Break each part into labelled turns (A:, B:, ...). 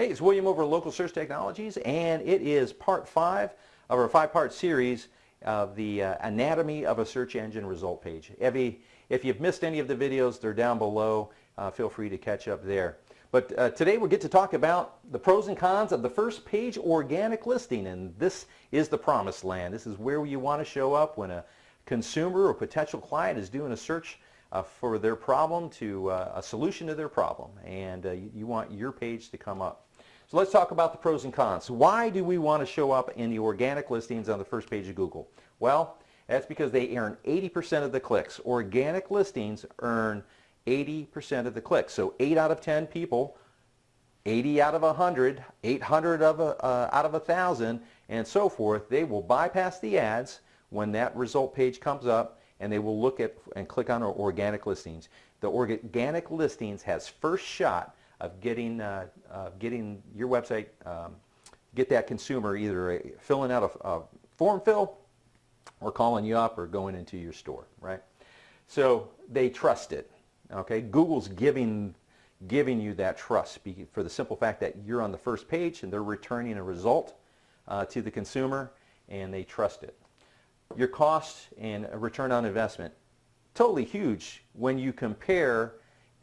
A: Hey, it's William over at Local Search Technologies, and it is part 5 of our 5-part series of the anatomy of a search engine result page. If you've missed any of the videos, they're down below. Feel free to catch up there. But today we'll get to talk about the pros and cons of the first page organic listing, and this is the promised land. This is where you want to show up when a consumer or potential client is doing a search for their problem to a solution to their problem, and you want your page to come up. So let's talk about the pros and cons. Why do we want to show up in the organic listings on the first page of Google? Well, that's because they earn 80% of the clicks. Organic listings earn 80% of the clicks. So 8 out of 10 people, 80 out of 100, 800 out of 1,000, and so forth, they will bypass the ads when that result page comes up, and they will look at and click on our organic listings. The organic listings has first shot of getting your website, get that consumer either filling out a form fill or calling you up or going into your store, right? So they trust it, okay? Google's giving you that trust for the simple fact that you're on the first page and they're returning a result to the consumer, and they trust it. Your cost and return on investment, totally huge when you compare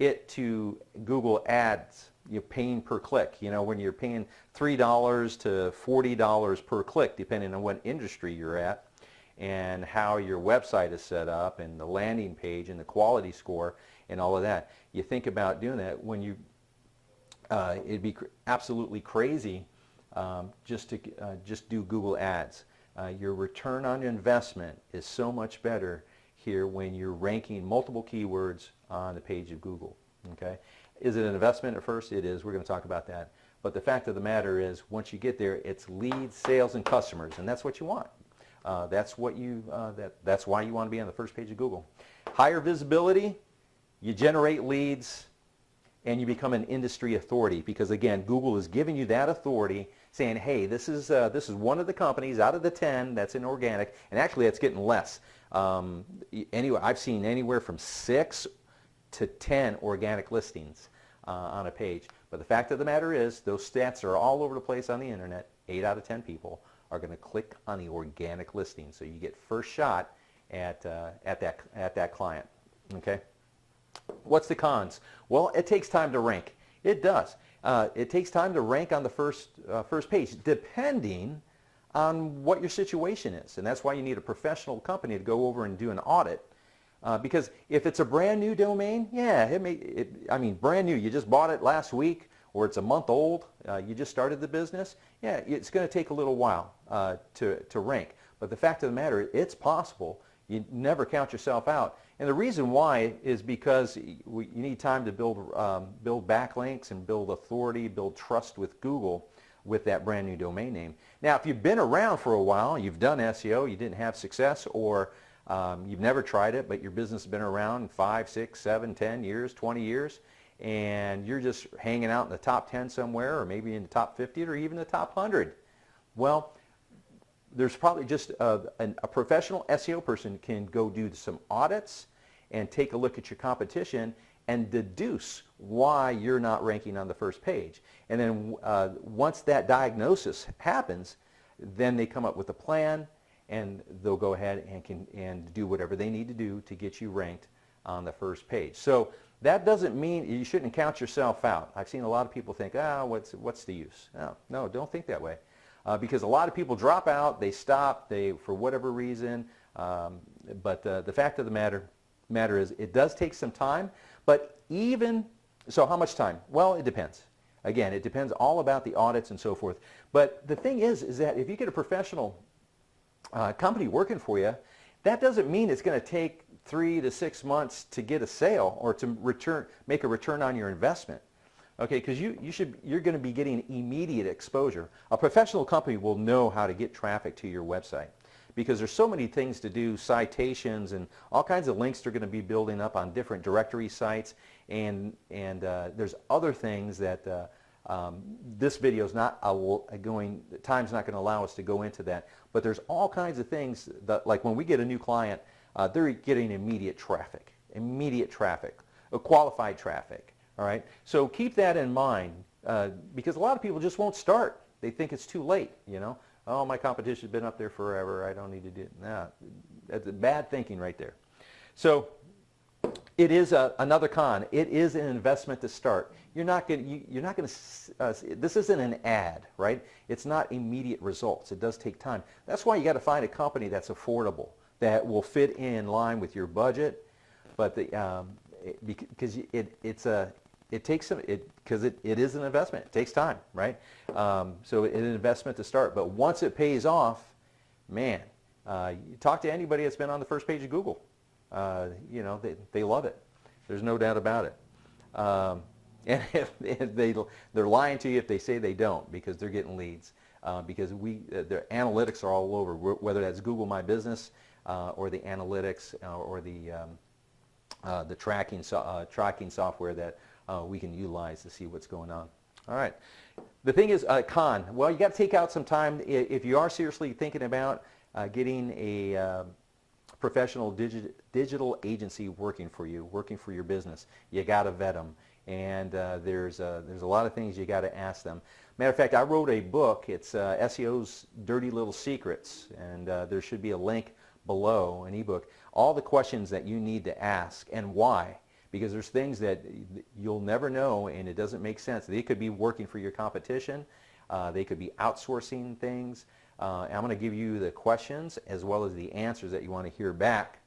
A: it to Google Ads. You're paying per click. You know, when you're paying $3 to $40 per click, depending on what industry you're at and how your website is set up and the landing page and the quality score and all of that. You think about doing that when you, it'd be absolutely crazy just do Google Ads. Your return on investment is so much better here when you're ranking multiple keywords on the page of Google. Okay, is it an investment at first? It is. We're going to talk about that. But the fact of the matter is, once you get there, it's leads, sales, and customers, and that's what you want. That's why you want to be on the first page of Google. Higher visibility, you generate leads, and you become an industry authority, because again, Google is giving you that authority, saying, hey, this is one of the companies out of the 10 that's in organic, and actually it's getting less. Anyway, I've seen anywhere from 6 to 10 organic listings on a page. But the fact of the matter is, those stats are all over the place on the internet. 8 out of 10 people are going to click on the organic listing, so you get first shot at that client. Okay. What's the cons? Well, it takes time to rank. It does. It takes time to rank on the first page, depending on what your situation is, and that's why you need a professional company to go over and do an audit. Because if it's a brand new domain, yeah, I mean brand new, you just bought it last week, or it's a month old, you just started the business, yeah, it's going to take a little while to rank. But the fact of the matter, it's possible. You never count yourself out. And the reason why is because you need time to build backlinks and build authority, build trust with Google with that brand new domain name. Now, if you've been around for a while, you've done SEO, you didn't have success, or you've never tried it, but your business has been around 5, 6, 7, 10 years, 20 years, and you're just hanging out in the top 10 somewhere, or maybe in the top 50, or even the top 100. Well, there's probably just a professional SEO person can go do some audits and take a look at your competition and deduce why you're not ranking on the first page. And then once that diagnosis happens, then they come up with a plan, and they'll go ahead and do whatever they need to do to get you ranked on the first page. So that doesn't mean you shouldn't count yourself out. I've seen a lot of people think, what's the use? No, don't think that way. Because a lot of people drop out, they stop, for whatever reason. But the fact of the matter is, it does take some time. But so how much time? Well, it depends. Again, it depends all about the audits and so forth. But the thing is that if you get a professional company working for you, that doesn't mean it's going to take 3 to 6 months to get a sale or to make a return on your investment. Okay, because you're going to be getting immediate exposure. A professional company will know how to get traffic to your website, because there's so many things to do, citations and all kinds of links they're going to be building up on different directory sites, and there's other things that this video is not time's not going to allow us to go into that. But there's all kinds of things that, like when we get a new client, they're getting immediate traffic, qualified traffic. All right, so keep that in mind because a lot of people just won't start. They think it's too late, you know. Oh, my competition's been up there forever. I don't need to do it. Nah, that's bad thinking right there. So it is another con. It is an investment to start. You're not going to, this isn't an ad, right? It's not immediate results. It does take time. That's why you got to find a company that's affordable, that will fit in line with your budget, but because it takes some, because it is an investment. It takes time, right? So it's an investment to start. But once it pays off, man, you talk to anybody that's been on the first page of Google. You know, they love it. There's no doubt about it. And if they're lying to you if they say they don't, because they're getting leads. Because their analytics are all over, whether that's Google My Business or the analytics or the tracking software that we can utilize to see what's going on. All right. The thing is, con. Well, you got to take out some time if you are seriously thinking about getting a professional digital agency working for your business. You got to vet them, and there's a lot of things you got to ask them. Matter of fact, I wrote a book. It's SEO's Dirty Little Secrets, and there should be a link below, an ebook. All the questions that you need to ask and why. Because there's things that you'll never know, and it doesn't make sense. They could be working for your competition. They could be outsourcing things. I'm going to give you the questions as well as the answers that you want to hear back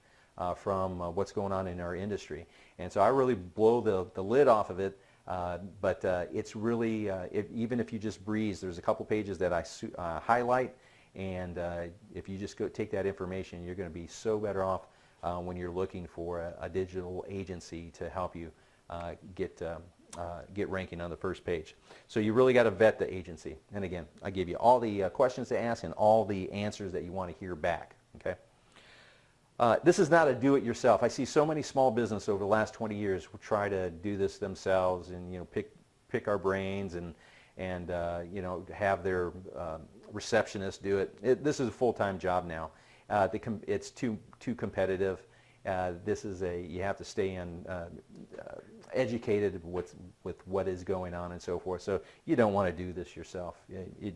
A: from what's going on in our industry. And so I really blow the lid off of it, but it's really, even if you just breeze, there's a couple pages that I highlight, and if you just go take that information, you're going to be so better off when you're looking for a digital agency to help you get ranking on the first page. So you really got to vet the agency. And again, I give you all the questions to ask and all the answers that you want to hear back. Okay. This is not a do-it-yourself. I see so many small business over the last 20 years who try to do this themselves and pick our brains and have their receptionist do it. This is a full-time job now. It's too competitive. You have to stay educated with what is going on and so forth. So you don't want to do this yourself. You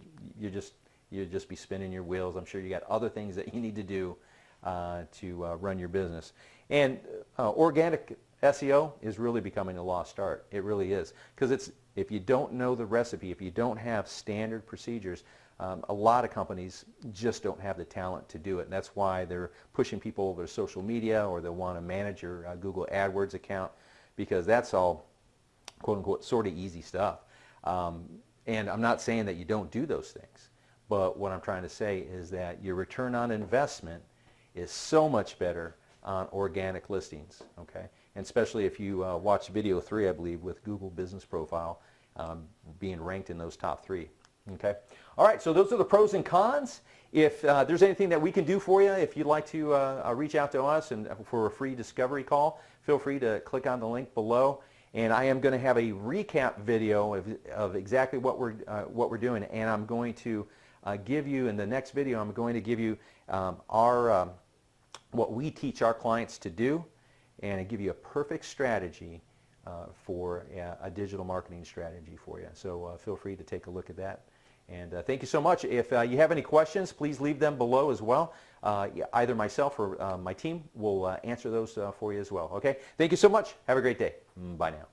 A: just be spinning your wheels. I'm sure you got other things that you need to do to run your business. And organic SEO is really becoming a lost art. It really is, because if you don't know the recipe, if you don't have standard procedures, a lot of companies just don't have the talent to do it. And that's why they're pushing people over social media, or they'll want to manage your Google AdWords account, because that's all, quote unquote, sort of easy stuff. And I'm not saying that you don't do those things, but what I'm trying to say is that your return on investment is so much better on organic listings, okay? And especially if you watch video 3, I believe, with Google Business Profile being ranked in those top 3. Okay. All right. So those are the pros and cons. If there's anything that we can do for you, if you'd like to reach out to us and for a free discovery call, feel free to click on the link below. And I am going to have a recap video of exactly what we're doing. And I'm going to give you, in the next video, I'm going to give you what we teach our clients to do, and give you a perfect strategy for a digital marketing strategy for you. So feel free to take a look at that. And thank you so much. If you have any questions, please leave them below as well. Either myself or my team will answer those for you as well. Okay? Thank you so much. Have a great day. Bye now.